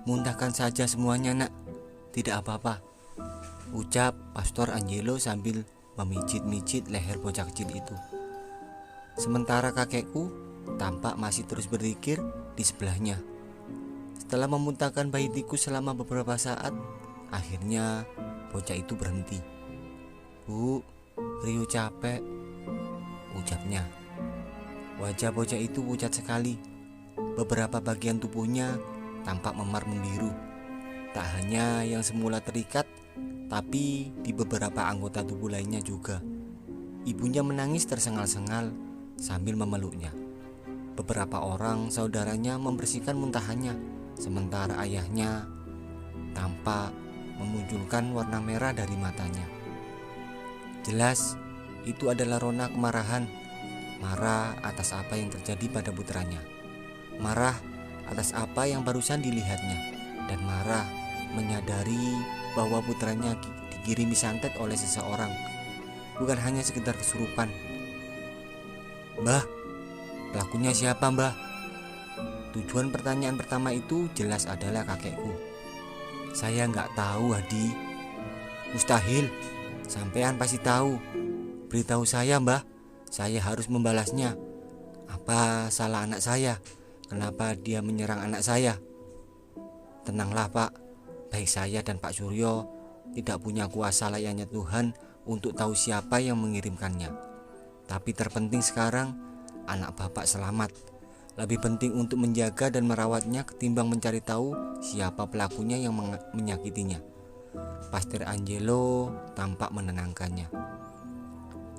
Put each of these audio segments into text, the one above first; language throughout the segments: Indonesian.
Muntahkan saja semuanya nak, tidak apa-apa, ucap Pastor Angelo sambil memijit-mijit leher bocah kecil itu. Sementara kakekku tampak masih terus berzikir di sebelahnya. Setelah memuntahkan bayi tikus selama beberapa saat, akhirnya bocah itu berhenti. "Bu, Rio capek," ucapnya. Wajah bocah itu pucat sekali. Beberapa bagian tubuhnya tampak memar membiru. Tak hanya yang semula terikat, tapi di beberapa anggota tubuh lainnya juga. Ibunya menangis tersengal-sengal sambil memeluknya. Beberapa orang saudaranya membersihkan muntahannya, sementara ayahnya tampak memunculkan warna merah dari matanya. Jelas itu adalah rona kemarahan. Marah atas apa yang terjadi pada putranya. Marah atas apa yang barusan dilihatnya. Dan marah menyadari bahwa putranya dikirimi santet oleh seseorang, bukan hanya sekedar kesurupan. "Mbah, pelakunya siapa mbah?" Tujuan pertanyaan pertama itu jelas adalah kakekku. "Saya nggak tahu Hadi." "Mustahil, sampean pasti tahu. Beritahu saya mbah, saya harus membalasnya. Apa salah anak saya? Kenapa dia menyerang anak saya?" "Tenanglah pak, baik saya dan Pak Suryo tidak punya kuasa layaknya Tuhan untuk tahu siapa yang mengirimkannya. Tapi terpenting sekarang anak bapak selamat. Lebih penting untuk menjaga dan merawatnya ketimbang mencari tahu siapa pelakunya yang menyakitinya." Pastor Angelo tampak menenangkannya.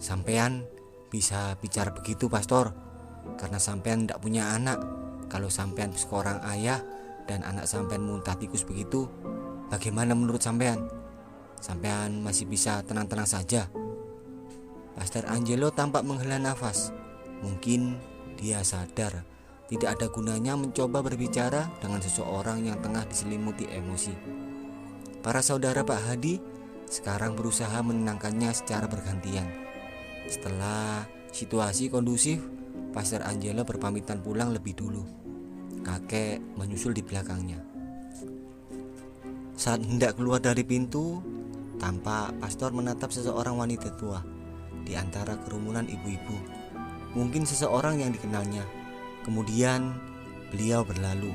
"Sampean bisa bicara begitu pastor, karena sampean tidak punya anak. Kalau sampean seorang ayah dan anak sampean muntah tikus begitu, bagaimana menurut sampean? Sampean masih bisa tenang-tenang saja?" Pastor Angelo tampak menghela nafas. Mungkin dia sadar tidak ada gunanya mencoba berbicara dengan seseorang yang tengah diselimuti emosi. Para saudara Pak Hadi sekarang berusaha menenangkannya secara bergantian. Setelah situasi kondusif, Pastor Angelo berpamitan pulang lebih dulu. Kakek menyusul di belakangnya. Saat hendak keluar dari pintu, tampak pastor menatap seseorang wanita tua di antara kerumunan ibu-ibu. Mungkin seseorang yang dikenalnya. Kemudian beliau berlalu.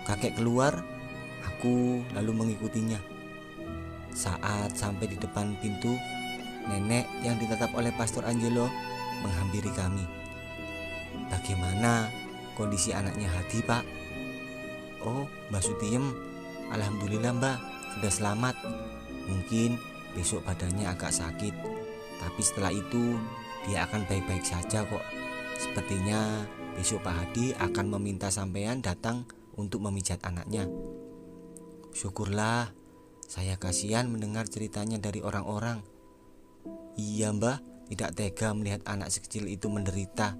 Kakek keluar, aku lalu mengikutinya. Saat sampai di depan pintu, nenek yang ditatap oleh Pastor Angelo menghampiri kami. "Bagaimana kondisi anaknya Hadi pak?" "Oh Mbak Sutiem, alhamdulillah mbak, sudah selamat. Mungkin besok badannya agak sakit, tapi setelah itu dia akan baik-baik saja kok. Sepertinya besok Pak Hadi akan meminta sampean datang untuk memijat anaknya." "Syukurlah, saya kasihan mendengar ceritanya dari orang-orang." "Iya mbah, tidak tega melihat anak sekecil itu menderita."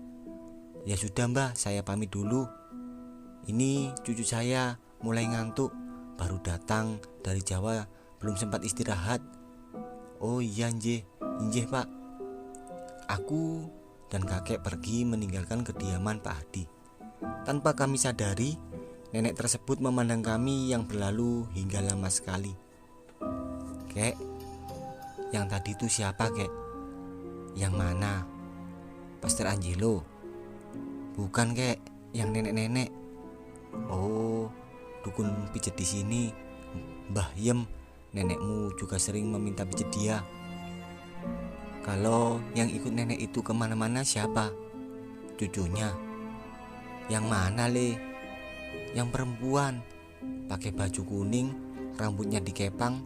"Ya sudah mbah, saya pamit dulu. Ini cucu saya mulai ngantuk, baru datang dari Jawa, belum sempat istirahat." "Oh iya nggih, nggih pak." Aku dan kakek pergi meninggalkan kediaman Pak Hadi. Tanpa kami sadari, nenek tersebut memandang kami yang berlalu hingga lama sekali. "Kek, yang tadi itu siapa kek?" "Yang mana?" "Pastor Angelo." "Bukan kek, yang nenek-nenek." "Oh, dukun pijat di sini, Mbah Yem. Nenekmu juga sering meminta pijat dia." "Kalau yang ikut nenek itu kemana-mana siapa?" "Cucunya." "Yang mana le?" "Yang perempuan, pakai baju kuning, rambutnya dikepang.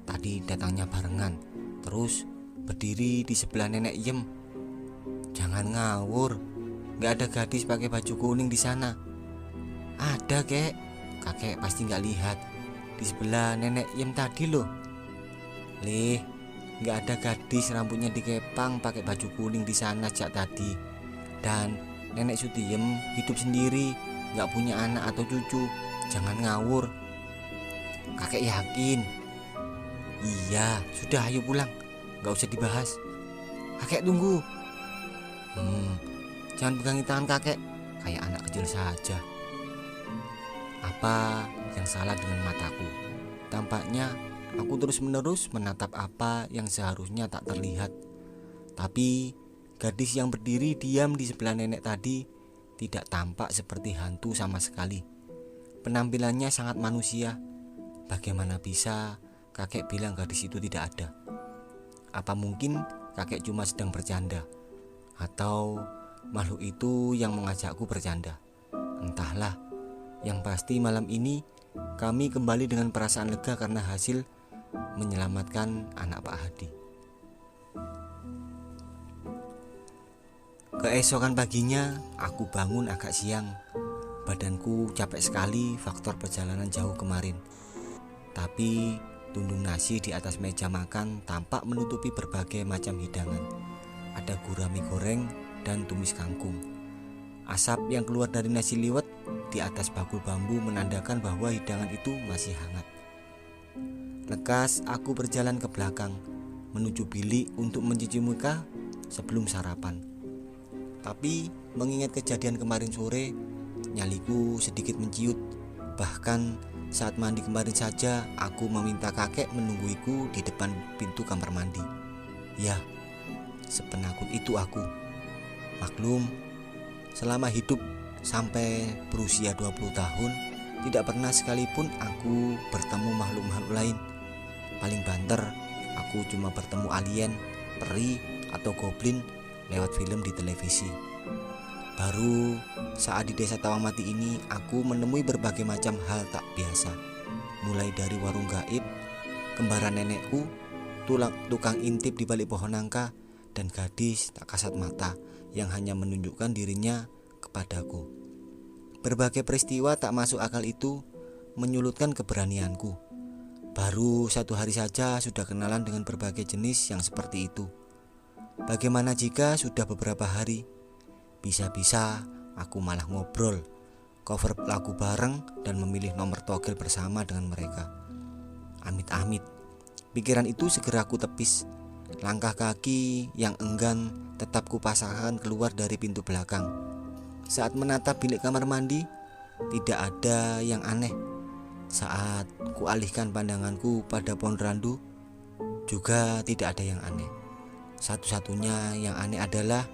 Tadi datangnya barengan, terus berdiri di sebelah nenek Yem." "Jangan ngawur, gak ada gadis pakai baju kuning di sana." "Ada kek, kakek pasti gak lihat. Di sebelah nenek Yem tadi loh." "Lih, gak ada gadis rambutnya dikepang pakai baju kuning di sana sejak tadi. Dan nenek Sutiem hidup sendiri, gak punya anak atau cucu. Jangan ngawur." "Kakek yakin?" "Iya, sudah ayo pulang, gak usah dibahas." "Kakek tunggu." Jangan pegangi tangan kakek, kayak anak kecil saja." "Apa yang salah dengan mataku. Tampaknya aku terus-menerus menatap apa yang seharusnya tak terlihat. Tapi gadis yang berdiri diam di sebelah nenek tadi tidak tampak seperti hantu sama sekali. Penampilannya sangat manusia. Bagaimana bisa kakek bilang gadis itu tidak ada? Apa mungkin kakek cuma sedang bercanda? Atau makhluk itu yang mengajakku bercanda? Entahlah. Yang pasti malam ini kami kembali dengan perasaan lega karena hasil menyelamatkan anak Pak Hadi. Keesokan paginya aku bangun agak siang. Badanku capek sekali faktor perjalanan jauh kemarin. Tapi tundung nasi di atas meja makan tampak menutupi berbagai macam hidangan. Ada gurami goreng dan tumis kangkung. Asap yang keluar dari nasi liwet di atas bakul bambu menandakan bahwa hidangan itu masih hangat. Lekas aku berjalan ke belakang menuju bilik untuk mencuci muka sebelum sarapan. Tapi mengingat kejadian kemarin sore, nyaliku sedikit menciut. Bahkan saat mandi kemarin saja aku meminta kakek menungguiku di depan pintu kamar mandi. Ya, sepenakut itu aku. Maklum, selama hidup sampai berusia 20 tahun tidak pernah sekalipun aku bertemu makhluk-makhluk lain. Paling banter aku cuma bertemu alien, peri, atau goblin lewat film di televisi. Baru saat di desa Tawangmati ini aku menemui berbagai macam hal tak biasa. Mulai dari warung gaib, kembaran nenekku, tukang intip di balik pohon nangka, dan gadis tak kasat mata yang hanya menunjukkan dirinya kepadaku. Berbagai peristiwa tak masuk akal itu menyulutkan keberanianku. Baru 1 hari saja sudah kenalan dengan berbagai jenis yang seperti itu. Bagaimana jika sudah beberapa hari? Bisa-bisa aku malah ngobrol, cover lagu bareng, dan memilih nomor togel bersama dengan mereka. Amit-amit, pikiran itu segera aku tepis. Langkah kaki yang enggan tetap kupasangkan keluar dari pintu belakang. Saat menatap bilik kamar mandi, tidak ada yang aneh. Saat kualihkan pandanganku pada pohon randu, juga tidak ada yang aneh. Satu-satunya yang aneh adalah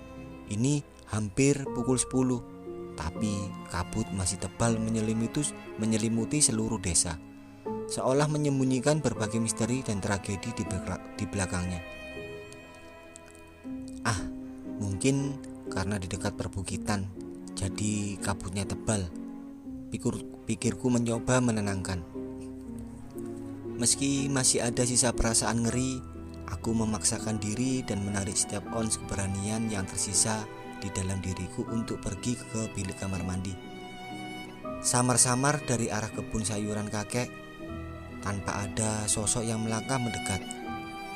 ini hampir pukul 10, tapi kabut masih tebal menyelimuti seluruh desa, seolah menyembunyikan berbagai misteri dan tragedi di belakangnya. Mungkin karena di dekat perbukitan, jadi kabutnya tebal. Pikirku mencoba menenangkan. Meski masih ada sisa perasaan ngeri, aku memaksakan diri dan menarik setiap ons keberanian yang tersisa di dalam diriku untuk pergi ke bilik kamar mandi. Samar-samar dari arah kebun sayuran kakek, tanpa ada sosok yang melangkah mendekat.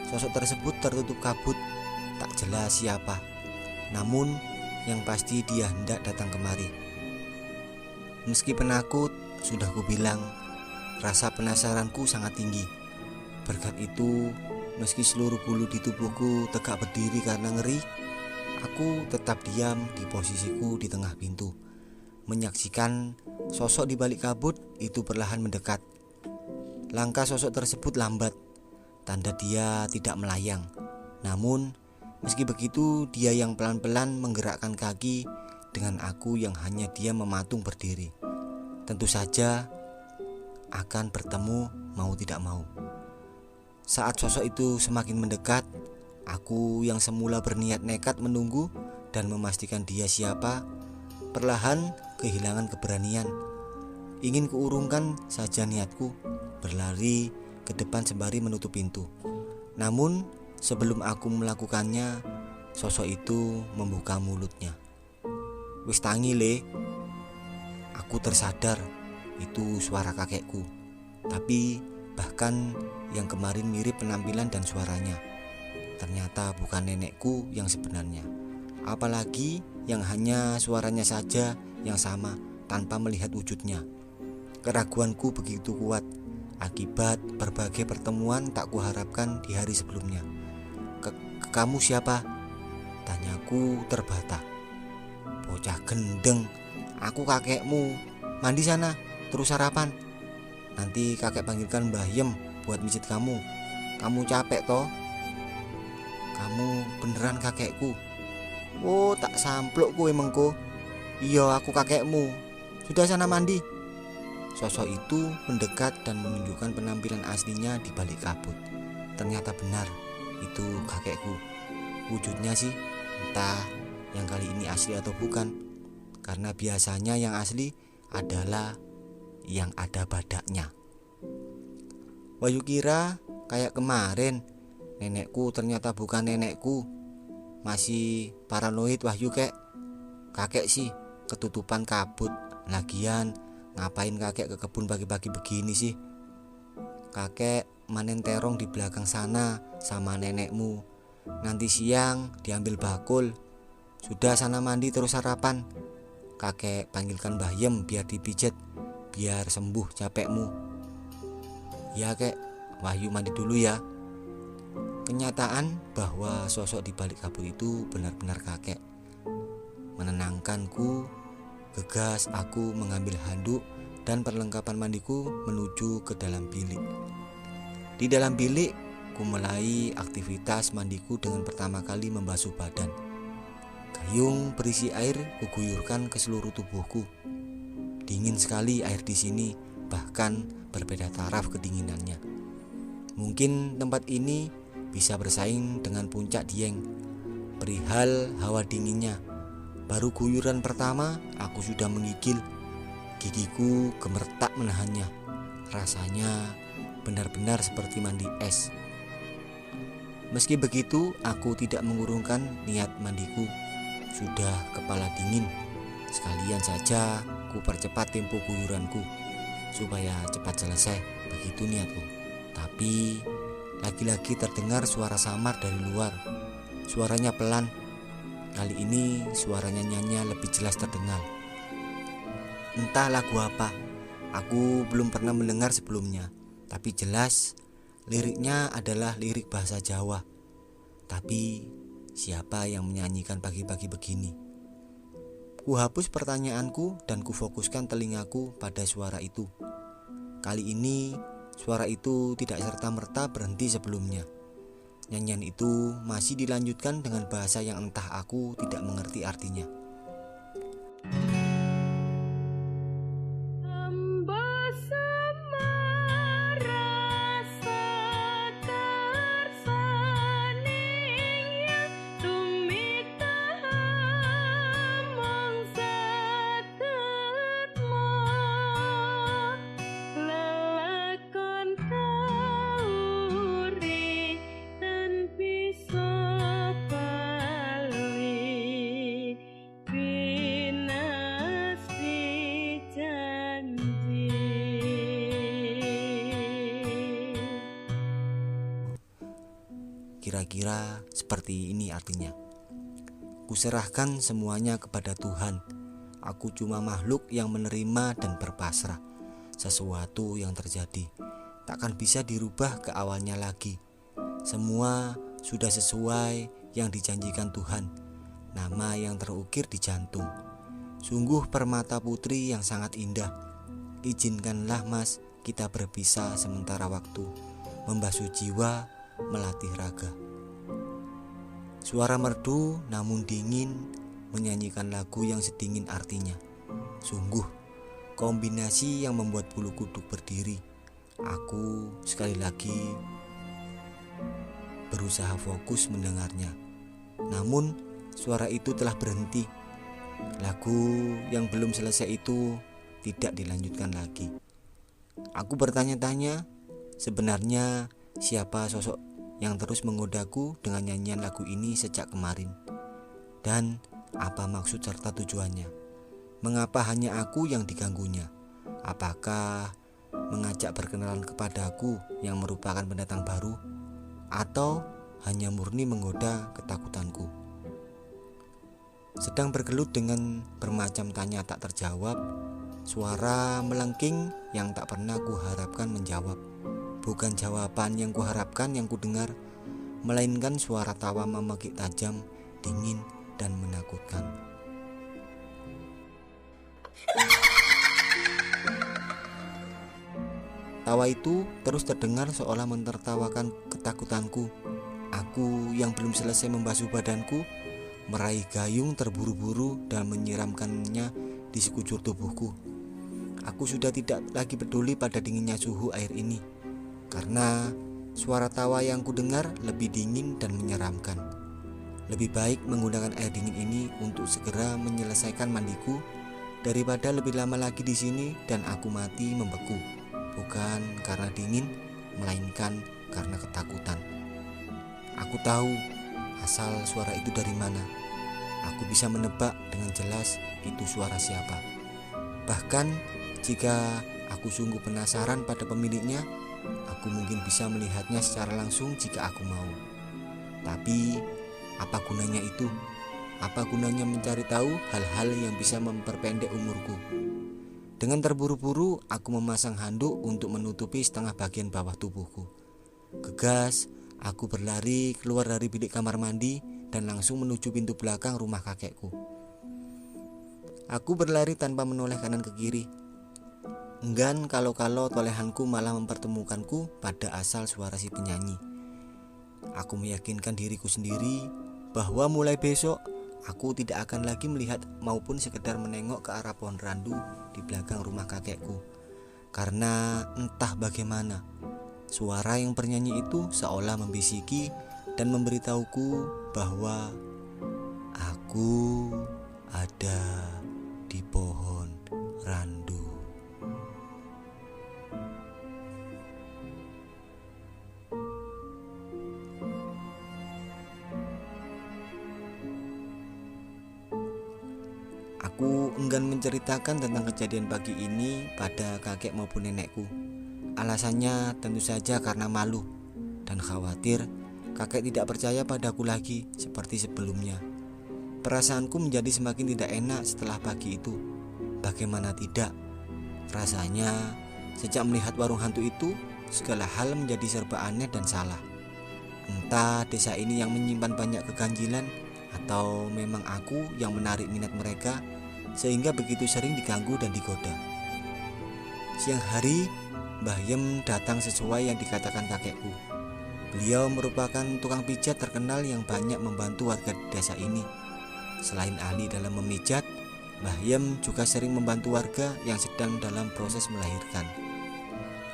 Sosok tersebut tertutup kabut, tak jelas siapa. Namun yang pasti dia hendak datang kemari. Meski penakut, sudah kubilang, rasa penasaranku sangat tinggi. Berkat itu, meski seluruh bulu di tubuhku tegak berdiri karena ngeri, aku tetap diam di posisiku di tengah pintu, menyaksikan sosok di balik kabut itu perlahan mendekat. Langkah sosok tersebut lambat, tanda dia tidak melayang. Namun, meski begitu, dia yang pelan-pelan menggerakkan kaki dengan aku yang hanya diam mematung berdiri. Tentu saja akan bertemu mau tidak mau. Saat sosok itu semakin mendekat, aku yang semula berniat nekat menunggu dan memastikan dia siapa, perlahan kehilangan keberanian. Ingin kuurungkan saja niatku, berlari ke depan sembari menutup pintu. Namun sebelum aku melakukannya, sosok itu membuka mulutnya. "Wis tangi le." Aku tersadar itu suara kakekku, tapi bahkan yang kemarin mirip penampilan dan suaranya. Ternyata bukan nenekku yang sebenarnya, apalagi yang hanya suaranya saja yang sama tanpa melihat wujudnya. Keraguanku begitu kuat akibat berbagai pertemuan tak kuharapkan di hari sebelumnya. Kamu siapa?" tanyaku terbata. "Bocah gendeng, aku kakekmu. Mandi sana, terus sarapan." Nanti kakek panggilkan Mbah Yem buat mijit kamu. Kamu capek toh? Kamu beneran kakekku? Oh, tak sampluk kowe mengko. Iya, aku kakekmu. Sudah sana mandi. Sosok itu mendekat dan menunjukkan penampilan aslinya di balik kabut. Ternyata benar, itu kakekku. Wujudnya sih entah yang kali ini asli atau bukan. Karena biasanya yang asli adalah yang ada badaknya. Wahyu kira kayak kemarin, nenekku ternyata bukan nenekku. Masih paranoid Wahyu kek. Kakek sih ketutupan kabut. Lagian ngapain kakek ke kebun pagi-pagi begini sih? Kakek manen terong di belakang sana sama nenekmu. Nanti siang diambil bakul. Sudah sana mandi terus sarapan. Kakek panggilkan Mbah Yem biar dipijet, biar sembuh capekmu. Ya kek, Wahyu mandi dulu ya. Kenyataan bahwa sosok di balik kabut itu benar-benar kakek. Menenangkanku, gegas aku mengambil handuk dan perlengkapan mandiku menuju ke dalam bilik. Di dalam bilik, ku mulai aktivitas mandiku dengan pertama kali membasuh badan. Gayung berisi air kuguyurkan ke seluruh tubuhku. Dingin sekali air di sini, bahkan berbeda taraf kedinginannya. Mungkin tempat ini bisa bersaing dengan puncak Dieng. Perihal hawa dinginnya, baru guyuran pertama aku sudah menggigil. Gigiku gemeretak menahannya. Rasanya benar-benar seperti mandi es. Meski begitu, aku tidak mengurungkan niat mandiku. Sudah kepala dingin, sekalian saja ku percepat tempo guyuranku supaya cepat selesai. Begitu niatku. Tapi lagi-lagi terdengar suara samar dari luar. Suaranya pelan. Kali ini suara nyanyiannya lebih jelas terdengar. Entah lagu apa, aku belum pernah mendengar sebelumnya. Tapi jelas liriknya adalah lirik bahasa Jawa. Tapi siapa yang menyanyikan pagi-pagi begini? Ku hapus pertanyaanku dan ku fokuskan telingaku pada suara itu. Kali ini suara itu tidak serta-merta berhenti sebelumnya. Nyanyian itu masih dilanjutkan dengan bahasa yang entah aku tidak mengerti artinya. Kira-kira seperti ini artinya. Kuserahkan semuanya kepada Tuhan. Aku cuma makhluk yang menerima dan berpasrah. Sesuatu yang terjadi takkan bisa dirubah ke awalnya lagi. Semua sudah sesuai yang dijanjikan Tuhan. Nama yang terukir di jantung. Sungguh permata putri yang sangat indah. Izinkanlah Mas, kita berpisah sementara waktu, membasuh jiwa, melatih raga. Suara merdu namun dingin menyanyikan lagu yang sedingin artinya. Sungguh kombinasi yang membuat bulu kuduk berdiri. Aku sekali lagi berusaha fokus mendengarnya. Namun suara itu telah berhenti. Lagu yang belum selesai itu tidak dilanjutkan lagi. Aku bertanya-tanya, sebenarnya siapa sosok yang terus menggodaku dengan nyanyian lagu ini sejak kemarin? Dan apa maksud serta tujuannya? Mengapa hanya aku yang diganggunya? Apakah mengajak berkenalan kepadaku yang merupakan pendatang baru? Atau hanya murni menggoda ketakutanku? Sedang bergelut dengan bermacam tanya tak terjawab, suara melengking yang tak pernah kuharapkan menjawab. Bukan jawaban yang kuharapkan yang kudengar, melainkan suara tawa memekik tajam, dingin, dan menakutkan. Tawa itu terus terdengar seolah menertawakan ketakutanku. Aku yang belum selesai membasuh badanku meraih gayung terburu-buru dan menyiramkannya di sekujur tubuhku. Aku sudah tidak lagi peduli pada dinginnya suhu air ini, karena suara tawa yang kudengar lebih dingin dan menyeramkan. Lebih baik menggunakan air dingin ini untuk segera menyelesaikan mandiku daripada lebih lama lagi di sini dan aku mati membeku, bukan karena dingin, melainkan karena ketakutan. Aku tahu asal suara itu dari mana. Aku bisa menebak dengan jelas itu suara siapa. Bahkan jika aku sungguh penasaran pada pemiliknya, aku mungkin bisa melihatnya secara langsung jika aku mau. Tapi apa gunanya itu? Apa gunanya mencari tahu hal-hal yang bisa memperpendek umurku? Dengan terburu-buru, aku memasang handuk untuk menutupi setengah bagian bawah tubuhku. Gegas, aku berlari keluar dari bilik kamar mandi dan langsung menuju pintu belakang rumah kakekku. Aku berlari tanpa menoleh kanan ke kiri. Enggan kalau-kalau tolehanku malah mempertemukanku pada asal suara si penyanyi. Aku meyakinkan diriku sendiri bahwa mulai besok aku tidak akan lagi melihat maupun sekedar menengok ke arah pohon randu di belakang rumah kakekku. Karena entah bagaimana, suara yang bernyanyi itu seolah membisiki dan memberitahuku bahwa aku ada di pohon randu. Aku enggan menceritakan tentang kejadian pagi ini pada kakek maupun nenekku. Alasannya tentu saja karena malu dan khawatir kakek tidak percaya padaku lagi seperti sebelumnya. Perasaanku menjadi semakin tidak enak setelah pagi itu. Bagaimana tidak? Rasanya sejak melihat warung hantu itu, segala hal menjadi serba aneh dan salah. Entah desa ini yang menyimpan banyak keganjilan atau memang aku yang menarik minat mereka sehingga begitu sering diganggu dan digoda. Siang hari, Mbah Yem datang sesuai yang dikatakan kakekku. Beliau merupakan tukang pijat terkenal yang banyak membantu warga desa ini. Selain ahli dalam memijat, Mbah Yem juga sering membantu warga yang sedang dalam proses melahirkan.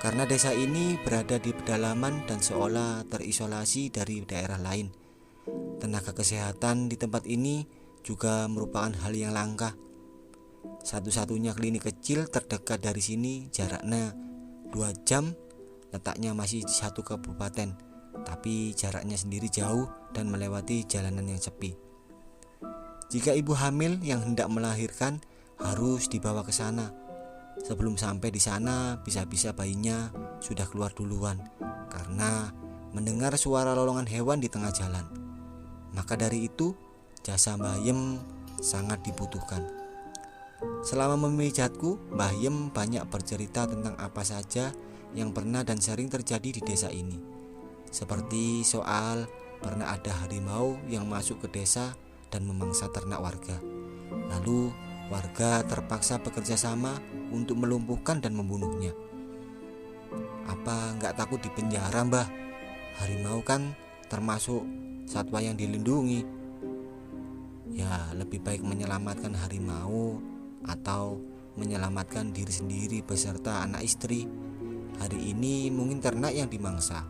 Karena desa ini berada di pedalaman dan seolah terisolasi dari daerah lain, tenaga kesehatan di tempat ini juga merupakan hal yang langka. Satu-satunya klinik kecil terdekat dari sini jaraknya 2 jam, letaknya masih di satu kabupaten, tapi jaraknya sendiri jauh dan melewati jalanan yang sepi. Jika ibu hamil yang hendak melahirkan harus dibawa ke sana. Sebelum sampai di sana, bisa-bisa bayinya sudah keluar duluan karena mendengar suara lolongan hewan di tengah jalan. Maka dari itu, jasa Mbah Yem sangat dibutuhkan. Selama memijatku, Mbah Yem banyak bercerita tentang apa saja yang pernah dan sering terjadi di desa ini. Seperti soal pernah ada harimau yang masuk ke desa dan memangsa ternak warga. Lalu warga terpaksa bekerja sama untuk melumpuhkan dan membunuhnya. Apa nggak takut dipenjara, Mbah? Harimau kan termasuk satwa yang dilindungi. Ya, lebih baik menyelamatkan harimau atau menyelamatkan diri sendiri beserta anak istri. Hari ini mungkin ternak yang dimangsa,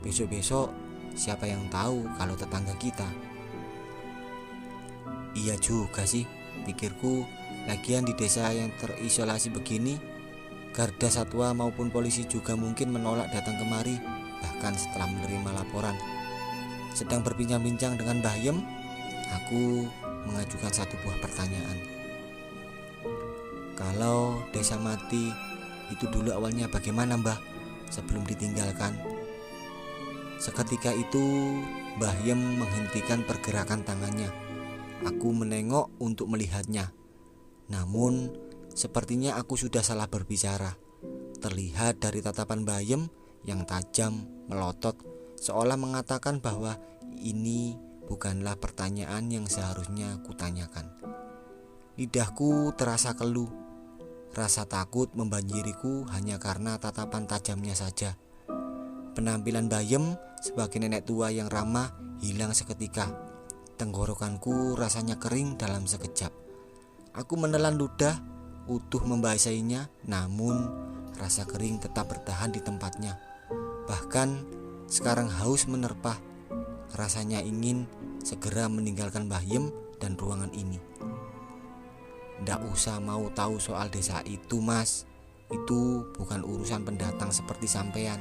besok-besok siapa yang tahu kalau tetangga kita. Iya juga sih, pikirku. Lagian di desa yang terisolasi begini, garda satwa maupun polisi juga mungkin menolak datang kemari, bahkan setelah menerima laporan. Sedang berbincang-bincang dengan Mbah Yem, aku mengajukan satu buah pertanyaan. Kalau desa mati itu dulu awalnya bagaimana, Mbah, sebelum ditinggalkan? Seketika itu Mbah Yem menghentikan pergerakan tangannya. Aku menengok untuk melihatnya. Namun sepertinya aku sudah salah berbicara. Terlihat dari tatapan Mbah Yem yang tajam, melotot, seolah mengatakan bahwa ini bukanlah pertanyaan yang seharusnya kutanyakan. Lidahku terasa keluh. Rasa takut membanjiriku hanya karena tatapan tajamnya saja. Penampilan Bayem sebagai nenek tua yang ramah hilang seketika. Tenggorokanku rasanya kering dalam sekejap. Aku menelan ludah, utuh membasahinya, namun rasa kering tetap bertahan di tempatnya. Bahkan sekarang haus menerpah. Rasanya ingin segera meninggalkan Bayem dan ruangan ini. Ndak usah mau tahu soal desa itu, Mas. Itu bukan urusan pendatang seperti sampean.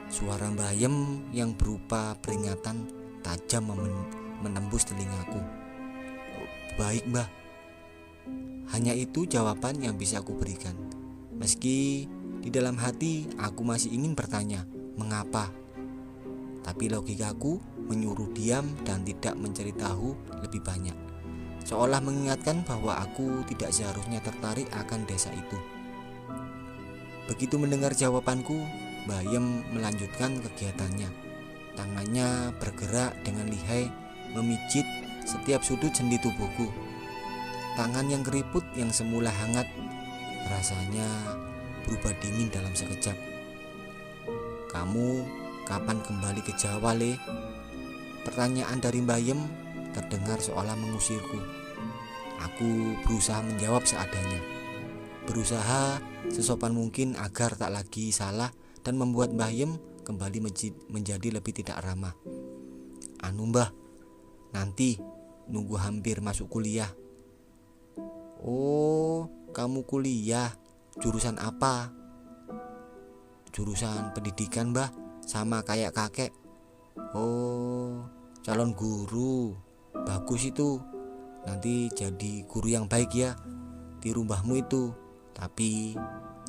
Suara Bayem yang berupa peringatan tajam menembus telingaku. Baik, Mbah. Hanya itu jawaban yang bisa aku berikan. Meski di dalam hati aku masih ingin bertanya, mengapa? Tapi logikaku menyuruh diam dan tidak mencari tahu lebih banyak. Seolah mengingatkan bahwa aku tidak seharusnya tertarik akan desa itu. Begitu mendengar jawabanku, Bayem melanjutkan kegiatannya. Tangannya bergerak dengan lihai memijit setiap sudut sendi tubuhku. Tangan yang keriput yang semula hangat rasanya berubah dingin dalam sekejap. Kamu kapan kembali ke Jawa, Le? Pertanyaan dari Bayem terdengar seolah mengusirku. Aku berusaha menjawab seadanya. Berusaha sesopan mungkin agar tak lagi salah dan membuat Bayem kembali menjadi lebih tidak ramah. Anu, Mbah, nanti nunggu hampir masuk kuliah. Oh, kamu kuliah. Jurusan apa? Jurusan pendidikan, Mbah, sama kayak kakek. Oh, calon guru. Bagus itu. Nanti jadi guru yang baik ya. Tiru mbahmu itu. Tapi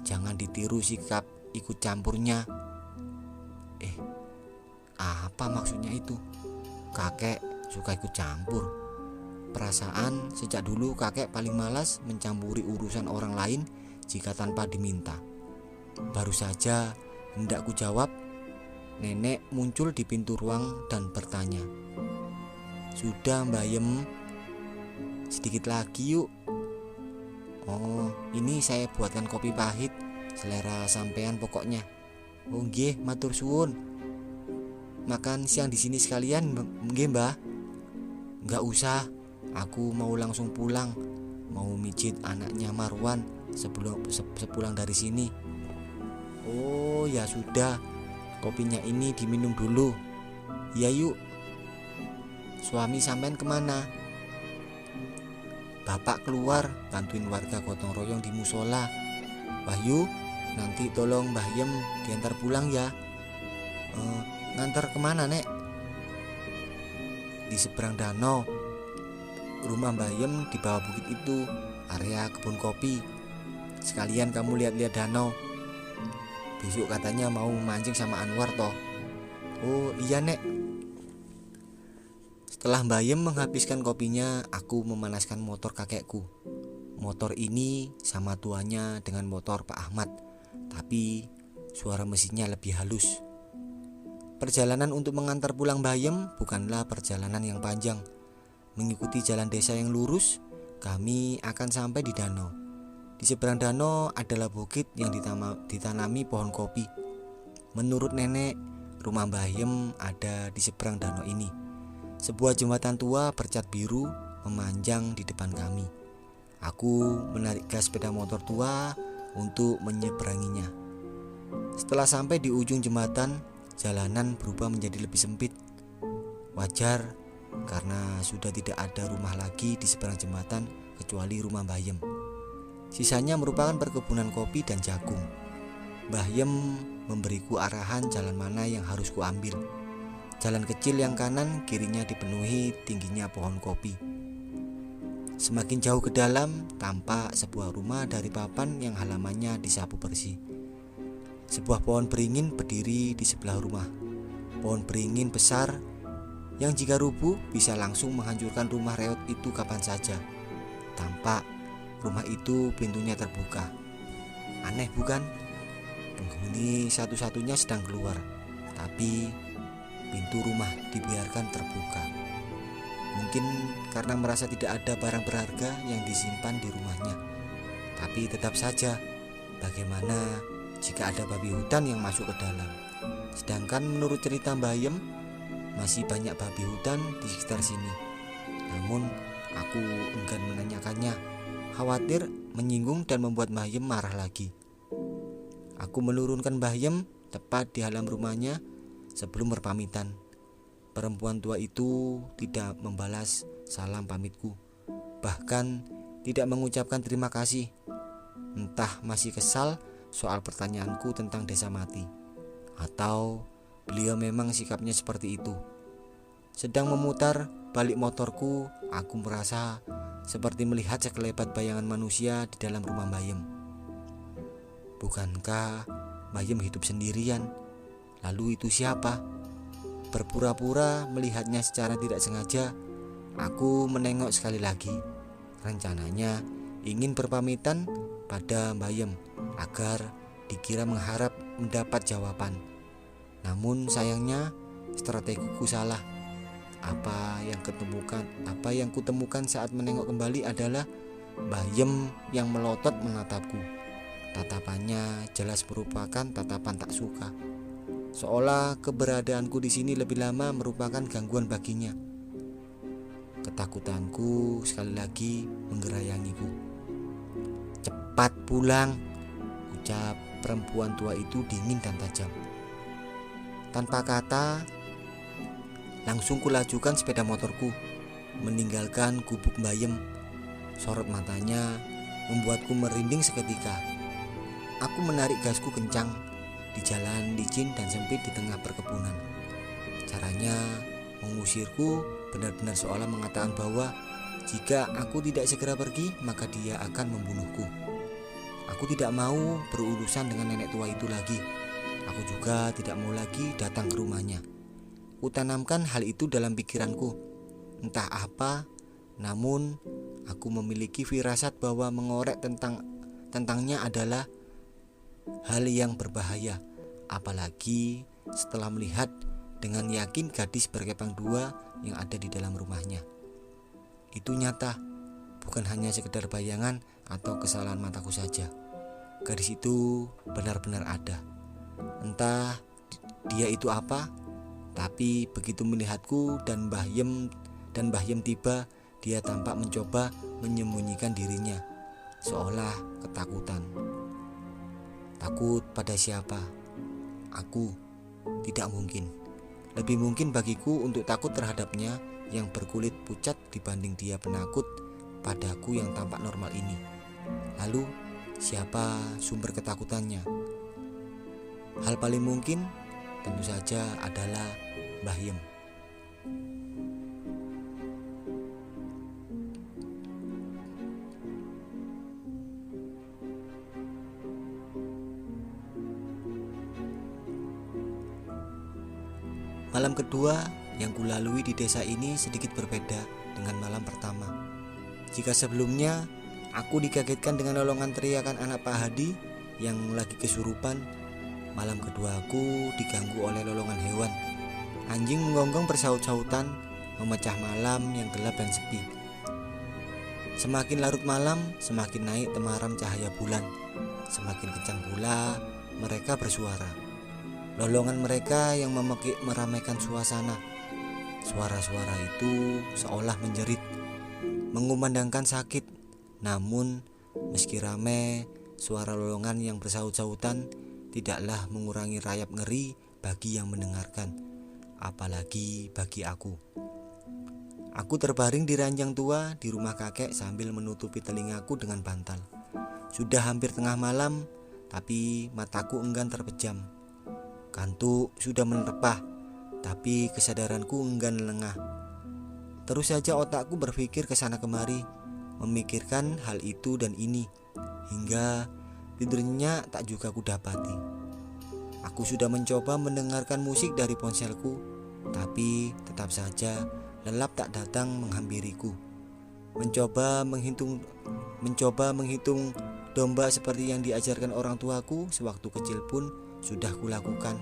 jangan ditiru sikap ikut campurnya. Apa maksudnya itu? Kakek suka ikut campur. Perasaan sejak dulu kakek paling malas mencampuri urusan orang lain jika tanpa diminta. Baru saja hendak ku jawab, nenek muncul di pintu ruang dan bertanya, "Sudah, Bayem, sedikit lagi yuk." "Oh, ini saya buatkan kopi pahit, selera sampean pokoknya." "Oh nggih, matur suwun." "Makan siang di sini sekalian nggih, Mbah?" "Enggak usah, aku mau langsung pulang. Mau mijit anaknya Marwan sepulang dari sini." "Oh ya sudah, kopinya ini diminum dulu." "Ya yuk." "Suami sampean kemana?" "Bapak keluar bantuin warga gotong royong di musola." "Wahyu, nanti tolong Mbah Yem diantar pulang ya." Ngantar kemana, Nek?" "Di seberang danau. Rumah Mbah Yem di bawah bukit itu, area kebun kopi. Sekalian kamu lihat-lihat danau. Besok katanya mau memancing sama Anwar toh." "Oh iya, Nek." Setelah Mbah Yem menghabiskan kopinya, aku memanaskan motor kakekku. Motor ini sama tuanya dengan motor Pak Ahmad, tapi suara mesinnya lebih halus. Perjalanan untuk mengantar pulang Mbah Yem bukanlah perjalanan yang panjang. Mengikuti jalan desa yang lurus, kami akan sampai di danau. Di seberang danau adalah bukit yang ditanami pohon kopi. Menurut nenek, rumah Mbah Yem ada di seberang danau ini. Sebuah jembatan tua bercat biru memanjang di depan kami. Aku menarik gas sepeda motor tua untuk menyeberanginya. Setelah sampai di ujung jembatan, jalanan berubah menjadi lebih sempit. Wajar, karena sudah tidak ada rumah lagi di seberang jembatan kecuali rumah Mbah Yem. Sisanya merupakan perkebunan kopi dan jagung. Mbah Yem memberiku arahan jalan mana yang harus kuambil. Jalan kecil yang kanan kirinya dipenuhi tingginya pohon kopi. Semakin jauh ke dalam, tampak sebuah rumah dari papan yang halamannya disapu bersih. Sebuah pohon beringin berdiri di sebelah rumah. Pohon beringin besar yang jika rubuh bisa langsung menghancurkan rumah reot itu kapan saja. Tampak rumah itu pintunya terbuka. Aneh bukan? Penghuni satu-satunya sedang keluar, tapi pintu rumah dibiarkan terbuka. Mungkin karena merasa tidak ada barang berharga yang disimpan di rumahnya. Tapi tetap saja, bagaimana jika ada babi hutan yang masuk ke dalam? Sedangkan menurut cerita Mbah Yem, masih banyak babi hutan di sekitar sini. Namun aku enggan menanyakannya, khawatir menyinggung dan membuat Mbah Yem marah lagi. Aku menurunkan Mbah Yem tepat di halaman rumahnya sebelum berpamitan. Perempuan tua itu tidak membalas salam pamitku, bahkan tidak mengucapkan terima kasih. Entah masih kesal soal pertanyaanku tentang desa mati, atau beliau memang sikapnya seperti itu. Sedang memutar balik motorku, aku merasa seperti melihat sekelebat bayangan manusia di dalam rumah Mbah Yem. Bukankah Mbah Yem hidup sendirian? Lalu itu siapa? Berpura-pura melihatnya secara tidak sengaja, aku menengok sekali lagi. Rencananya ingin berpamitan pada Mbah Yem agar dikira mengharap mendapat jawaban. Namun sayangnya strategiku salah. Apa yang kutemukan saat menengok kembali adalah Mbah Yem yang melotot menatapku. Tatapannya jelas merupakan tatapan tak suka. Seolah keberadaanku di sini lebih lama merupakan gangguan baginya. Ketakutanku sekali lagi menggerayangiku. "Cepat pulang," ucap perempuan tua itu dingin dan tajam. Tanpa kata, langsung kulajukan sepeda motorku, meninggalkan gubuk Mbah Yem. Sorot matanya membuatku merinding seketika. Aku menarik gasku kencang di jalan licin dan sempit di tengah perkebunan. Caranya mengusirku benar-benar seolah mengatakan bahwa jika aku tidak segera pergi, maka dia akan membunuhku. Aku tidak mau berurusan dengan nenek tua itu lagi. Aku juga tidak mau lagi datang ke rumahnya. Kutanamkan hal itu dalam pikiranku. Entah apa, namun aku memiliki firasat bahwa mengorek tentangnya adalah hal yang berbahaya, apalagi setelah melihat dengan yakin gadis berkepang dua yang ada di dalam rumahnya. Itu nyata, bukan hanya sekedar bayangan atau kesalahan mataku saja. Gadis itu benar-benar ada. Entah dia itu apa, tapi begitu melihatku dan Mbah Yem tiba, dia tampak mencoba menyembunyikan dirinya, seolah ketakutan. Takut pada siapa? Aku? Tidak mungkin. Lebih mungkin bagiku untuk takut terhadapnya yang berkulit pucat dibanding dia penakut padaku yang tampak normal ini. Lalu, siapa sumber ketakutannya? Hal paling mungkin tentu saja adalah Mbah Yem. Malam kedua yang kulalui di desa ini sedikit berbeda dengan malam pertama. Jika sebelumnya aku dikagetkan dengan lolongan teriakan anak Pak Hadi yang lagi kesurupan, malam kedua aku diganggu oleh lolongan hewan. Anjing menggonggong bersaut-sautan, memecah malam yang gelap dan sepi. Semakin larut malam, semakin naik temaram cahaya bulan. Semakin kencang pula mereka bersuara. Lolongan mereka yang meramaikan suasana. Suara-suara itu seolah menjerit, mengumandangkan sakit. Namun meski ramai, suara lolongan yang bersaut-sautan tidaklah mengurangi rayap ngeri bagi yang mendengarkan, apalagi bagi aku. Aku terbaring di ranjang tua di rumah kakek sambil menutupi telingaku dengan bantal. Sudah hampir tengah malam, tapi mataku enggan terpejam. Kantuk sudah menerpa, tapi kesadaranku enggan lengah. Terus saja otakku berpikir ke sana kemari, memikirkan hal itu dan ini, hingga tidurnya tak juga kudapati. Aku sudah mencoba mendengarkan musik dari ponselku, tapi tetap saja lelap tak datang menghampiriku. Mencoba menghitung domba seperti yang diajarkan orang tuaku sewaktu kecil pun sudah kulakukan,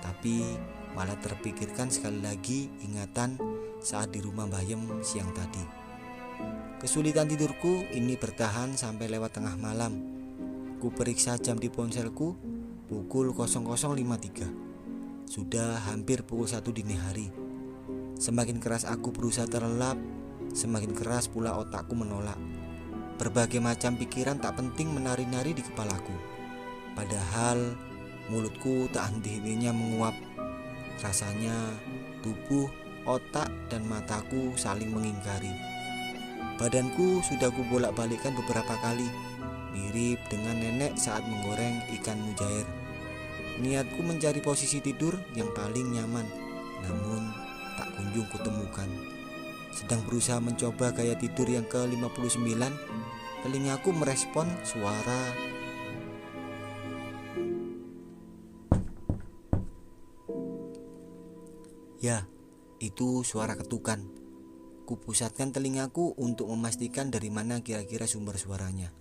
tapi malah terpikirkan sekali lagi ingatan saat di rumah Mbah Yem siang tadi. Kesulitan tidurku ini bertahan sampai lewat tengah malam. Ku periksa jam di ponselku, pukul 00.53. Sudah hampir pukul 1 dini hari. Semakin keras aku berusaha terlelap, semakin keras pula otakku menolak. Berbagai macam pikiran tak penting menari-nari di kepalaku. Padahal mulutku tak henti-hentinya menguap. Rasanya tubuh, otak, dan mataku saling mengingkari. Badanku sudah kubolak-balikkan beberapa kali, mirip dengan nenek saat menggoreng ikan mujair. Niatku mencari posisi tidur yang paling nyaman, namun tak kunjung kutemukan. Sedang berusaha mencoba gaya tidur yang ke-59, telingaku merespon suara. Ya, itu suara ketukan. Kupusatkan telingaku untuk memastikan dari mana kira-kira sumber suaranya.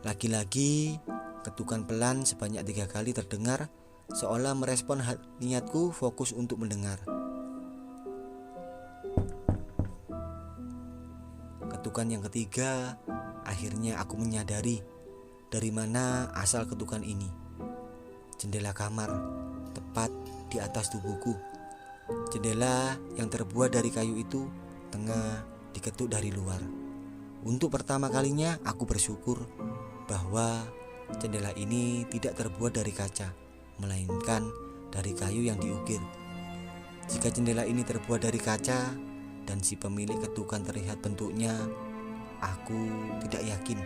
Lagi-lagi ketukan pelan sebanyak 3 kali terdengar, seolah merespon niatku fokus untuk mendengar. Ketukan yang ketiga, akhirnya aku menyadari dari mana asal ketukan ini. Jendela kamar, tepat di atas tubuhku. Jendela yang terbuat dari kayu itu tengah diketuk dari luar. Untuk pertama kalinya aku bersyukur bahwa jendela ini tidak terbuat dari kaca, melainkan dari kayu yang diukir. Jika jendela ini terbuat dari kaca dan si pemilik ketukan terlihat bentuknya, aku tidak yakin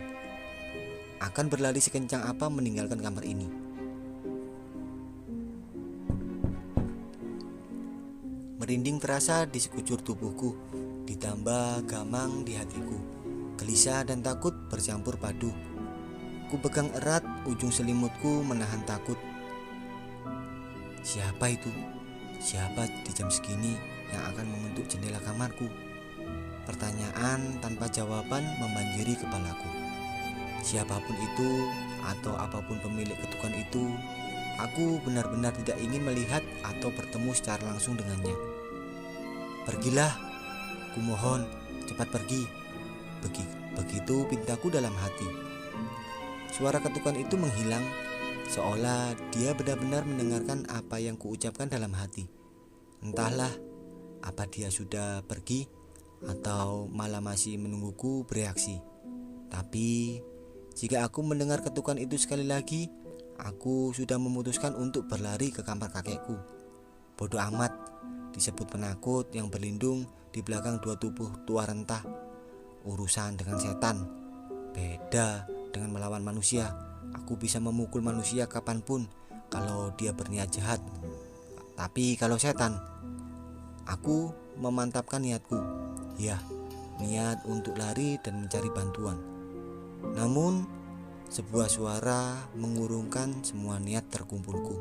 akan berlari sekencang apa meninggalkan kamar ini. Merinding terasa di sekujur tubuhku, ditambah gamang di hatiku. Gelisah dan takut bercampur padu. Ku pegang erat ujung selimutku menahan takut. Siapa itu? Siapa di jam segini yang akan mengetuk jendela kamarku? Pertanyaan tanpa jawaban membanjiri kepalaku. Siapapun itu atau apapun pemilik ketukan itu, aku benar-benar tidak ingin melihat atau bertemu secara langsung dengannya. Pergilah, kumohon, cepat pergi. Begitu pintaku dalam hati. Suara ketukan itu menghilang, seolah dia benar-benar mendengarkan apa yang kuucapkan dalam hati. Entahlah, apa dia sudah pergi atau malah masih menungguku bereaksi. Tapi jika aku mendengar ketukan itu sekali lagi, aku sudah memutuskan untuk berlari ke kamar kakekku. Bodoh amat, disebut penakut yang berlindung di belakang dua tubuh tua rentah. Urusan dengan setan beda dengan melawan manusia. Aku bisa memukul manusia kapanpun kalau dia berniat jahat. Tapi kalau setan, aku memantapkan niatku. Ya, niat untuk lari dan mencari bantuan. Namun sebuah suara mengurungkan semua niat terkumpulku.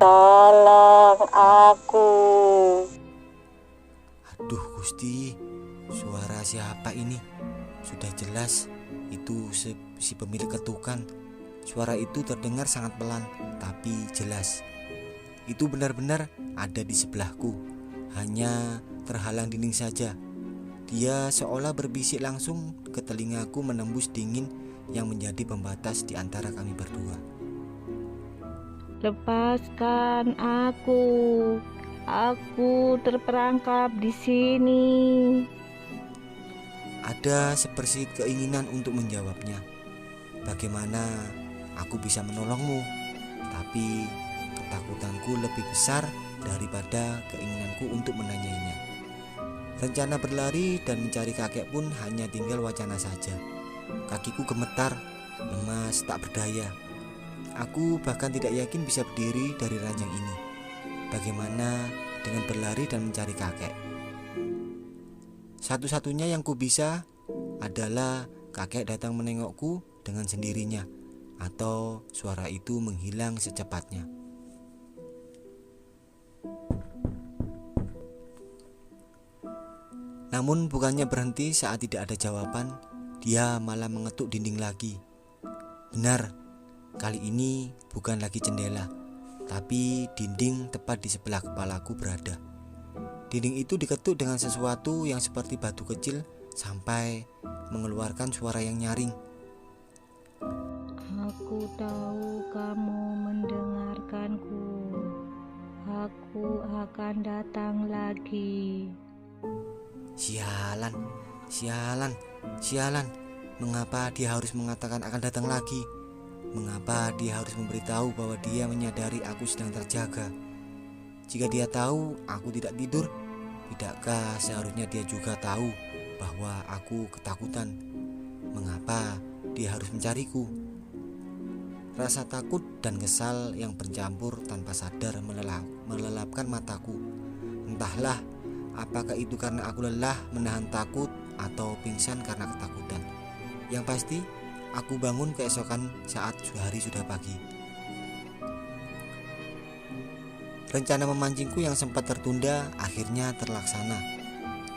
Tolong aku. Aduh Gusti, suara siapa ini? Sudah jelas itu si pemilik ketukan. Suara itu terdengar sangat pelan tapi jelas. Itu benar-benar ada di sebelahku, hanya terhalang dinding saja. Dia seolah berbisik langsung ke telingaku, menembus dingin yang menjadi pembatas di antara kami berdua. Lepaskan aku terperangkap di sini. Ada sepersit keinginan untuk menjawabnya. Bagaimana aku bisa menolongmu? Tapi ketakutanku lebih besar daripada keinginanku untuk menanyainya. Rencana berlari dan mencari kakek pun hanya tinggal wacana saja. Kakiku gemetar, lemas, tak berdaya. Aku bahkan tidak yakin bisa berdiri dari ranjang ini. Bagaimana dengan berlari dan mencari kakek? Satu-satunya yang ku bisa adalah kakek datang menengokku dengan sendirinya, atau suara itu menghilang secepatnya. Namun bukannya berhenti saat tidak ada jawaban, dia malah mengetuk dinding lagi. Benar, kali ini bukan lagi jendela, tapi dinding tepat di sebelah kepalaku berada. Dinding itu diketuk dengan sesuatu yang seperti batu kecil sampai mengeluarkan suara yang nyaring. Aku tahu kamu mendengarkanku. Aku akan datang lagi. Sialan, sialan, sialan. Mengapa dia harus mengatakan akan datang lagi? Mengapa dia harus memberitahu bahwa dia menyadari aku sedang terjaga? Jika dia tahu aku tidak tidur, tidakkah seharusnya dia juga tahu bahwa aku ketakutan? Mengapa dia harus mencariku? Rasa takut dan kesal yang bercampur tanpa sadar melelapkan mataku. Entahlah, apakah itu karena aku lelah menahan takut atau pingsan karena ketakutan. Yang pasti, aku bangun keesokan saat hari sudah pagi. Rencana memancingku yang sempat tertunda akhirnya terlaksana.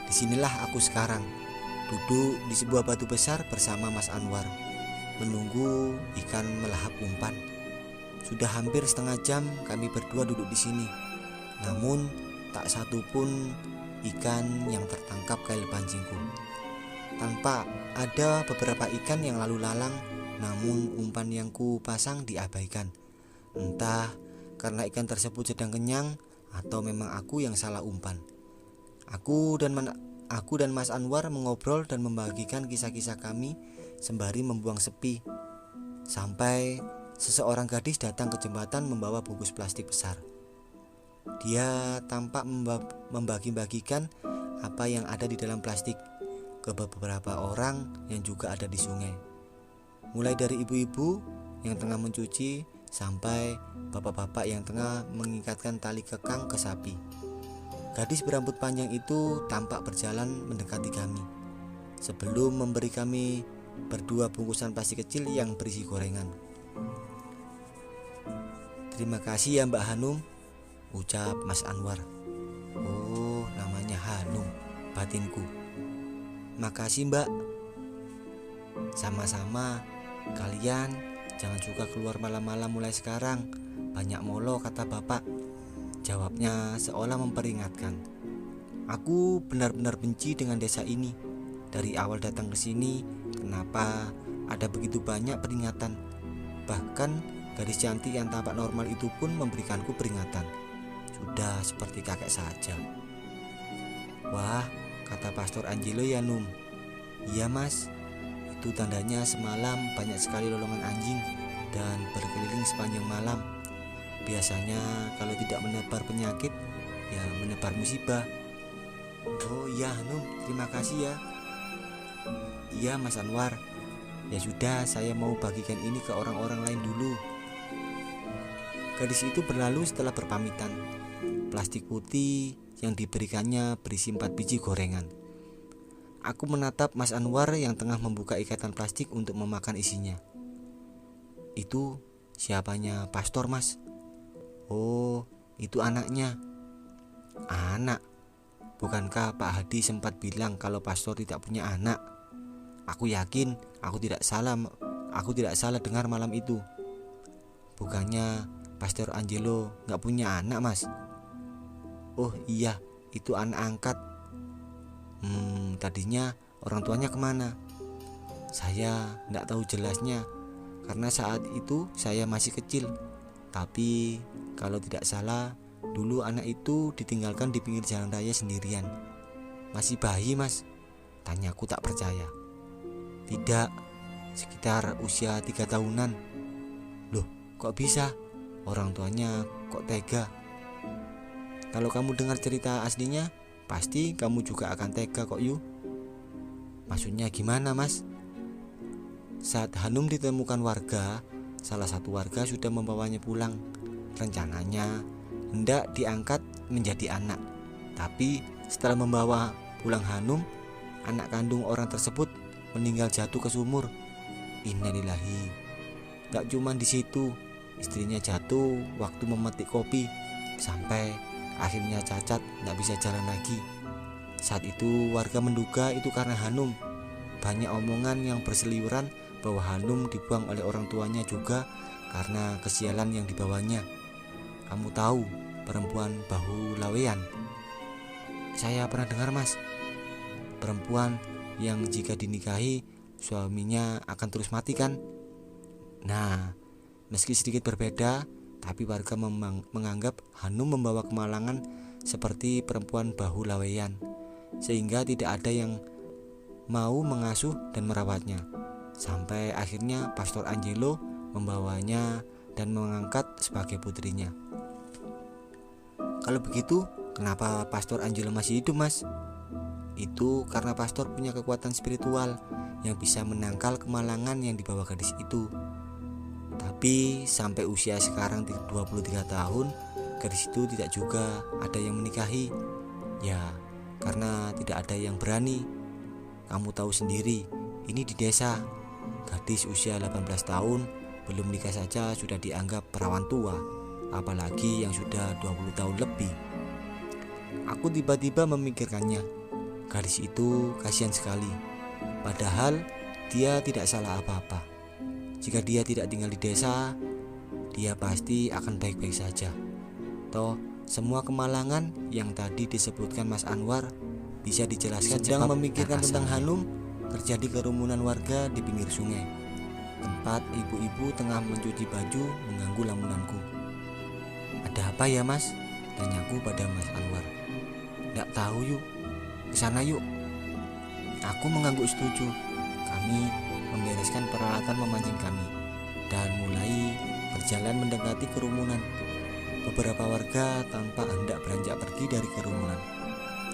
Disinilah aku sekarang, duduk di sebuah batu besar bersama Mas Anwar, menunggu ikan melahap umpan. Sudah hampir setengah jam kami berdua duduk di sini. Namun tak satu pun ikan yang tertangkap kail pancingku. Tanpa ada beberapa ikan yang lalu lalang, namun umpan yang ku pasang diabaikan. Entah karena ikan tersebut sedang kenyang atau memang aku yang salah umpan. Aku dan Mas Anwar mengobrol dan membagikan kisah-kisah kami sembari membuang sepi. Sampai seseorang gadis datang ke jembatan membawa bungkus plastik besar. Dia tampak membagi-bagikan apa yang ada di dalam plastik ke beberapa orang yang juga ada di sungai. Mulai dari ibu-ibu yang tengah mencuci sampai bapak-bapak yang tengah mengikatkan tali kekang ke sapi. Gadis berambut panjang itu tampak berjalan mendekati kami sebelum memberi kami berdua bungkusan plastik kecil yang berisi gorengan. "Terima kasih ya Mbak Hanum," ucap Mas Anwar. "Oh, namanya Hanum," batinku. "Makasih Mbak." "Sama-sama. Kalian jangan suka keluar malam-malam mulai sekarang. Banyak molo," kata bapak. Jawabnya seolah memperingatkan. Aku benar-benar benci dengan desa ini. Dari awal datang ke sini, kenapa ada begitu banyak peringatan? Bahkan gadis cantik yang tampak normal itu pun memberikanku peringatan. Sudah seperti kakek saja. "Wah," kata Pastor Angelo ya Num. "Iya Mas, itu tandanya semalam banyak sekali lolongan anjing dan berkeliling sepanjang malam. Biasanya kalau tidak menebar penyakit, ya menebar musibah." "Oh iya Num, terima kasih ya." "Iya Mas Anwar. Ya sudah, saya mau bagikan ini ke orang-orang lain dulu." Gadis itu berlalu setelah berpamitan. Plastik putih yang diberikannya berisi 4 biji gorengan. Aku menatap Mas Anwar yang tengah membuka ikatan plastik untuk memakan isinya. "Itu siapanya Pastor Mas?" "Oh, itu anaknya." "Anak? Bukankah Pak Hadi sempat bilang kalau Pastor tidak punya anak?" "Aku yakin aku tidak salah dengar malam itu." "Bukannya Pastor Angelo gak punya anak Mas?" "Oh iya, itu anak angkat." Tadinya orang tuanya kemana?" "Saya gak tahu jelasnya, karena saat itu saya masih kecil. Tapi kalau tidak salah, dulu anak itu ditinggalkan di pinggir jalan raya sendirian." "Masih bayi Mas?" tanyaku tak percaya. "Tidak, sekitar usia 3 tahunan." "Loh, kok bisa? Orang tuanya kok tega?" "Kalau kamu dengar cerita aslinya, pasti kamu juga akan tega kok Yu." "Maksudnya gimana Mas?" "Saat Hanum ditemukan warga, salah satu warga sudah membawanya pulang. Rencananya hendak diangkat menjadi anak. Tapi setelah membawa pulang Hanum, anak kandung orang tersebut meninggal jatuh ke sumur. Innalillahi. Gak cuma di situ, istrinya jatuh waktu memetik kopi, sampai akhirnya cacat, gak bisa jalan lagi. Saat itu warga menduga itu karena Hanum. Banyak omongan yang berseliweran bahwa Hanum dibuang oleh orang tuanya juga karena kesialan yang dibawanya. Kamu tahu perempuan bahu lawean? Saya pernah dengar, Mas. Perempuan yang jika dinikahi suaminya akan terus mati kan? Nah, meski sedikit berbeda, tapi warga menganggap Hanum membawa kemalangan seperti perempuan bahu lawean, sehingga tidak ada yang mau mengasuh dan merawatnya. Sampai akhirnya Pastor Angelo membawanya dan mengangkat sebagai putrinya. Kalau begitu, kenapa Pastor Angelo masih hidup, Mas? Itu karena pastor punya kekuatan spiritual yang bisa menangkal kemalangan yang dibawa gadis itu. Tapi sampai usia sekarang 23 tahun, gadis itu tidak juga ada yang menikahi. Ya, karena tidak ada yang berani. Kamu tahu sendiri, ini di desa, gadis usia 18 tahun belum nikah saja sudah dianggap perawan tua, apalagi yang sudah 20 tahun lebih. Aku tiba-tiba memikirkannya. Gadis itu kasihan sekali, padahal dia tidak salah apa-apa. Jika dia tidak tinggal di desa, dia pasti akan baik-baik saja. Toh, semua kemalangan yang tadi disebutkan Mas Anwar bisa dijelaskan. Sedang memikirkan tentang Hanum, terjadi kerumunan warga di pinggir sungai. Tempat ibu-ibu tengah mencuci baju mengganggu lamunanku. Ada apa ya, Mas? Tanyaku pada Mas Anwar. Tidak tahu, yuk kesana yuk. Aku mengangguk setuju. Kami membereskan peralatan memancing kami dan mulai berjalan mendekati kerumunan. Beberapa warga tanpa hendak beranjak pergi dari kerumunan.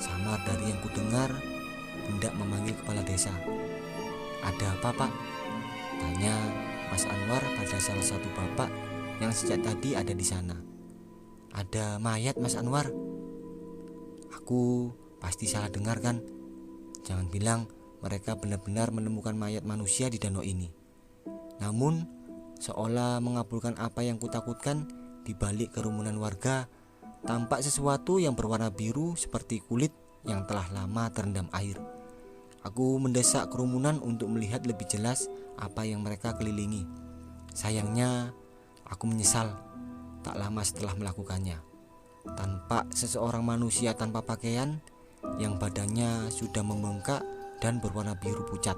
Samar dari yang kudengar hendak memanggil kepala desa. Ada apa, Pak? Tanya Mas Anwar pada salah satu bapak yang sejak tadi ada di sana. Ada mayat, Mas Anwar. Aku pasti salah dengar kan? Jangan bilang mereka benar-benar menemukan mayat manusia di danau ini. Namun, seolah mengabulkan apa yang kutakutkan, di balik kerumunan warga tampak sesuatu yang berwarna biru seperti kulit yang telah lama terendam air. Aku mendesak kerumunan untuk melihat lebih jelas apa yang mereka kelilingi. Sayangnya, aku menyesal tak lama setelah melakukannya. Tampak seseorang manusia tanpa pakaian yang badannya sudah membengkak dan berwarna biru pucat.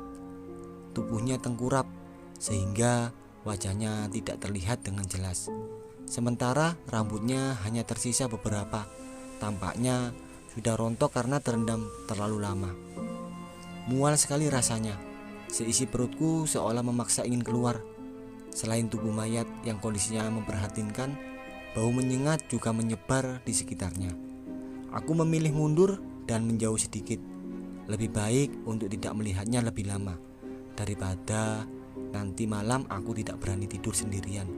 Tubuhnya tengkurap sehingga wajahnya tidak terlihat dengan jelas. Sementara rambutnya hanya tersisa beberapa. Tampaknya sudah rontok karena terendam terlalu lama. Mual sekali rasanya. Seisi perutku seolah memaksa ingin keluar. Selain tubuh mayat yang kondisinya memprihatinkan, bau menyengat juga menyebar di sekitarnya. Aku memilih mundur dan menjauh sedikit. Lebih baik untuk tidak melihatnya lebih lama, daripada nanti malam aku tidak berani tidur sendirian.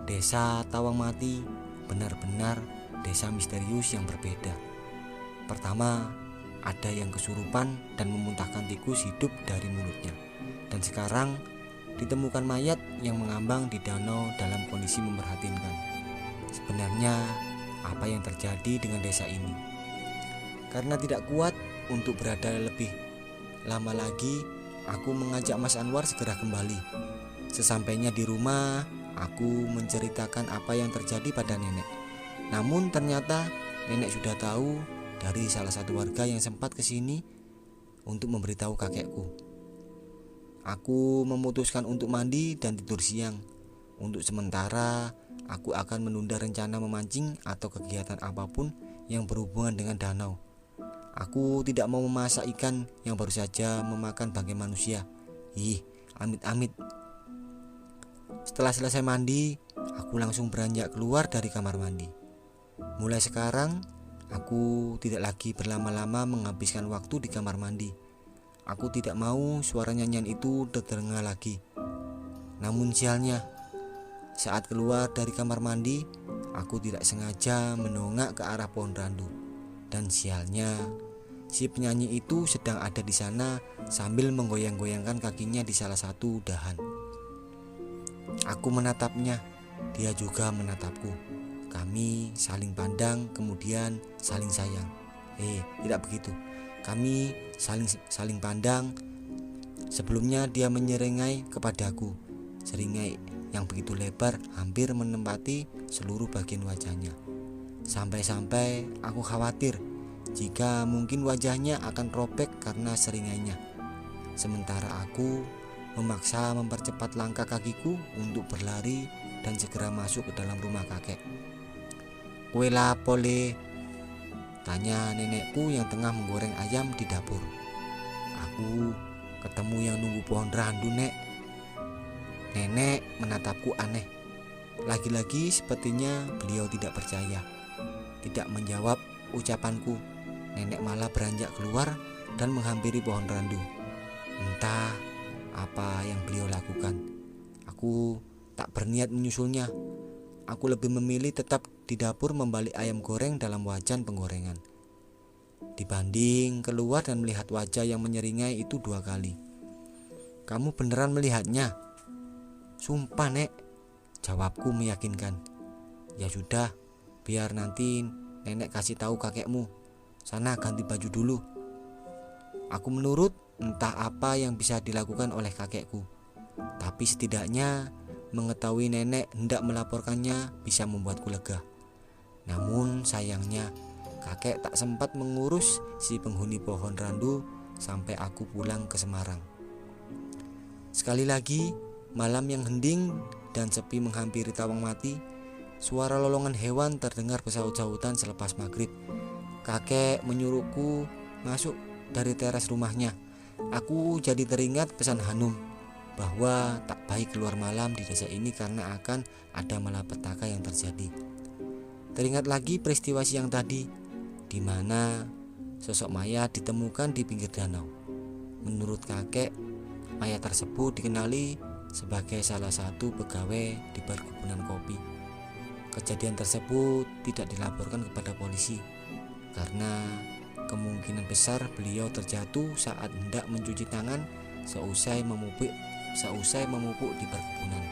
Desa Tawang Mati benar-benar desa misterius yang berbeda. Pertama, ada yang kesurupan dan memuntahkan tikus hidup dari mulutnya. Dan sekarang ditemukan mayat yang mengambang di danau dalam kondisi memprihatinkan. Sebenarnya apa yang terjadi dengan desa ini? Karena tidak kuat untuk berada lebih lama lagi, aku mengajak Mas Anwar segera kembali. Sesampainya di rumah, aku menceritakan apa yang terjadi pada nenek. Namun ternyata nenek sudah tahu dari salah satu warga yang sempat kesini untuk memberitahu kakekku. Aku memutuskan untuk mandi dan tidur siang. Untuk sementara, aku akan menunda rencana memancing atau kegiatan apapun yang berhubungan dengan danau. Aku tidak mau memasak ikan yang baru saja memakan bangkai manusia. Amit-amit. Setelah selesai mandi, aku langsung beranjak keluar dari kamar mandi. Mulai sekarang, aku tidak lagi berlama-lama menghabiskan waktu di kamar mandi. Aku tidak mau suara nyanyian itu terdengar lagi. Namun sialnya, saat keluar dari kamar mandi, aku tidak sengaja menongak ke arah pohon randu. Dan sialnya, si penyanyi itu sedang ada di sana sambil menggoyang-goyangkan kakinya di salah satu dahan. Aku menatapnya, dia juga menatapku. Kami saling pandang, kemudian saling sayang. Tidak begitu. Kami saling pandang. Sebelumnya dia menyeringai kepadaku. Seringai yang begitu lebar hampir menempati seluruh bagian wajahnya. Sampai-sampai aku khawatir jika mungkin wajahnya akan robek karena seringannya. Sementara aku memaksa mempercepat langkah kakiku untuk berlari dan segera masuk ke dalam rumah kakek. "Kue lapo le?" tanya nenekku yang tengah menggoreng ayam di dapur. "Aku ketemu yang nunggu pohon randu, Nek." Nenek menatapku aneh. Lagi-lagi sepertinya beliau tidak percaya. Tidak menjawab ucapanku. Nenek malah beranjak keluar dan menghampiri pohon randu. Entah apa yang beliau lakukan. Aku tak berniat menyusulnya. Aku lebih memilih tetap di dapur membalik ayam goreng dalam wajan penggorengan, dibanding keluar dan melihat wajah yang menyeringai itu 2 kali. "Kamu beneran melihatnya?" "Sumpah, Nek," jawabku meyakinkan. "Ya sudah, biar nanti nenek kasih tahu kakekmu. Sana ganti baju dulu." Aku menurut. Entah apa yang bisa dilakukan oleh kakekku, tapi setidaknya mengetahui nenek hendak melaporkannya bisa membuatku lega. Namun sayangnya kakek tak sempat mengurus si penghuni pohon randu sampai aku pulang ke Semarang. Sekali lagi, malam yang hening dan sepi menghampiri Tawang Mati. Suara lolongan hewan terdengar bersaut-sautan selepas maghrib. Kakek menyuruhku masuk dari teras rumahnya. Aku jadi teringat pesan Hanum bahwa tak baik keluar malam di desa ini karena akan ada malapetaka yang terjadi. Teringat lagi peristiwa siang tadi, di mana sosok mayat ditemukan di pinggir danau. Menurut kakek, mayat tersebut dikenali sebagai salah satu pegawai di perkebunan kopi. Kejadian tersebut tidak dilaporkan kepada polisi karena kemungkinan besar beliau terjatuh saat hendak mencuci tangan seusai memupuk di perkebunan.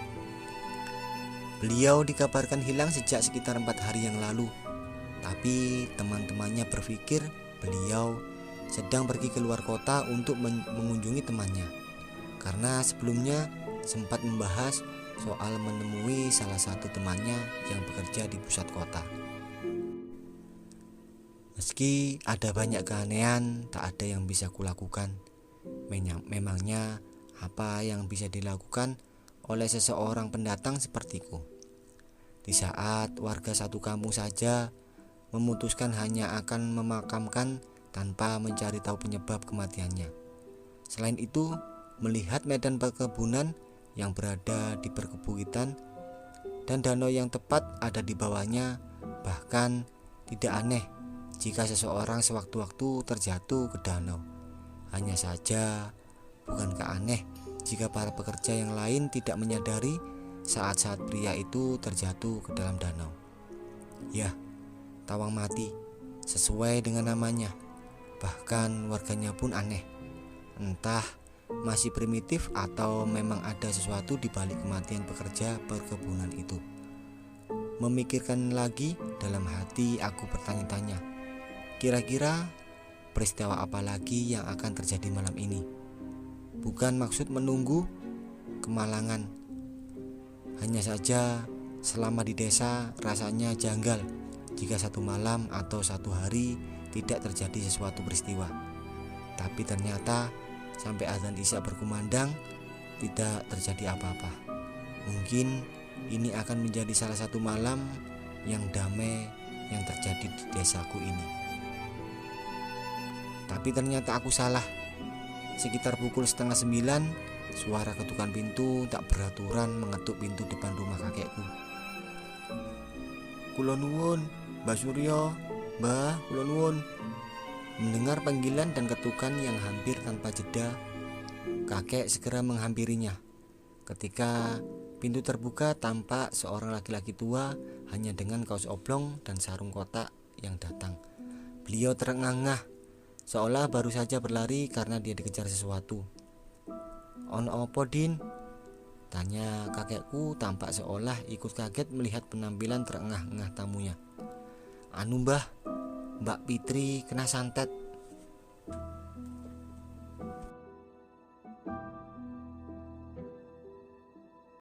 Beliau dikabarkan hilang sejak sekitar 4 hari yang lalu, tapi teman-temannya berpikir beliau sedang pergi keluar kota untuk mengunjungi temannya, karena sebelumnya sempat membahas soal menemui salah satu temannya yang bekerja di pusat kota. Meski ada banyak keanehan, tak ada yang bisa kulakukan. Memangnya apa yang bisa dilakukan oleh seseorang pendatang sepertiku? Di saat warga satu kampung saja memutuskan hanya akan memakamkan tanpa mencari tahu penyebab kematiannya. Selain itu, melihat medan perkebunan yang berada di perkebukitan dan danau yang tepat ada di bawahnya, bahkan tidak aneh jika seseorang sewaktu-waktu terjatuh ke danau. Hanya saja, bukankah aneh jika para pekerja yang lain tidak menyadari saat-saat pria itu terjatuh ke dalam danau? Ya, Tawang Mati, sesuai dengan namanya. Bahkan warganya pun aneh. Entah masih primitif atau memang ada sesuatu di balik kematian pekerja perkebunan itu. Memikirkan lagi, dalam hati aku bertanya-tanya, kira-kira peristiwa apa lagi yang akan terjadi malam ini? Bukan maksud menunggu kemalangan. Hanya saja selama di desa rasanya janggal jika satu malam atau satu hari tidak terjadi sesuatu peristiwa. Tapi ternyata sampai azan Isya berkumandang tidak terjadi apa-apa. Mungkin ini akan menjadi salah satu malam yang damai yang terjadi di desaku ini. Tapi ternyata aku salah. Sekitar pukul 8:30, suara ketukan pintu tak beraturan mengetuk pintu depan rumah kakekku. "Kula nuwun, Mbah Suryo, Mbah, kula nuwun." Mendengar panggilan dan ketukan yang hampir tanpa jeda, kakek segera menghampirinya. Ketika pintu terbuka, tampak seorang laki-laki tua hanya dengan kaos oblong dan sarung kotak yang datang. Beliau terengah-engah, seolah baru saja berlari karena dia dikejar sesuatu. "Ono opo, Din?" tanya kakekku, tampak seolah ikut kaget melihat penampilan terengah-engah tamunya. "Anu Mbah, Mbak Fitri kena santet."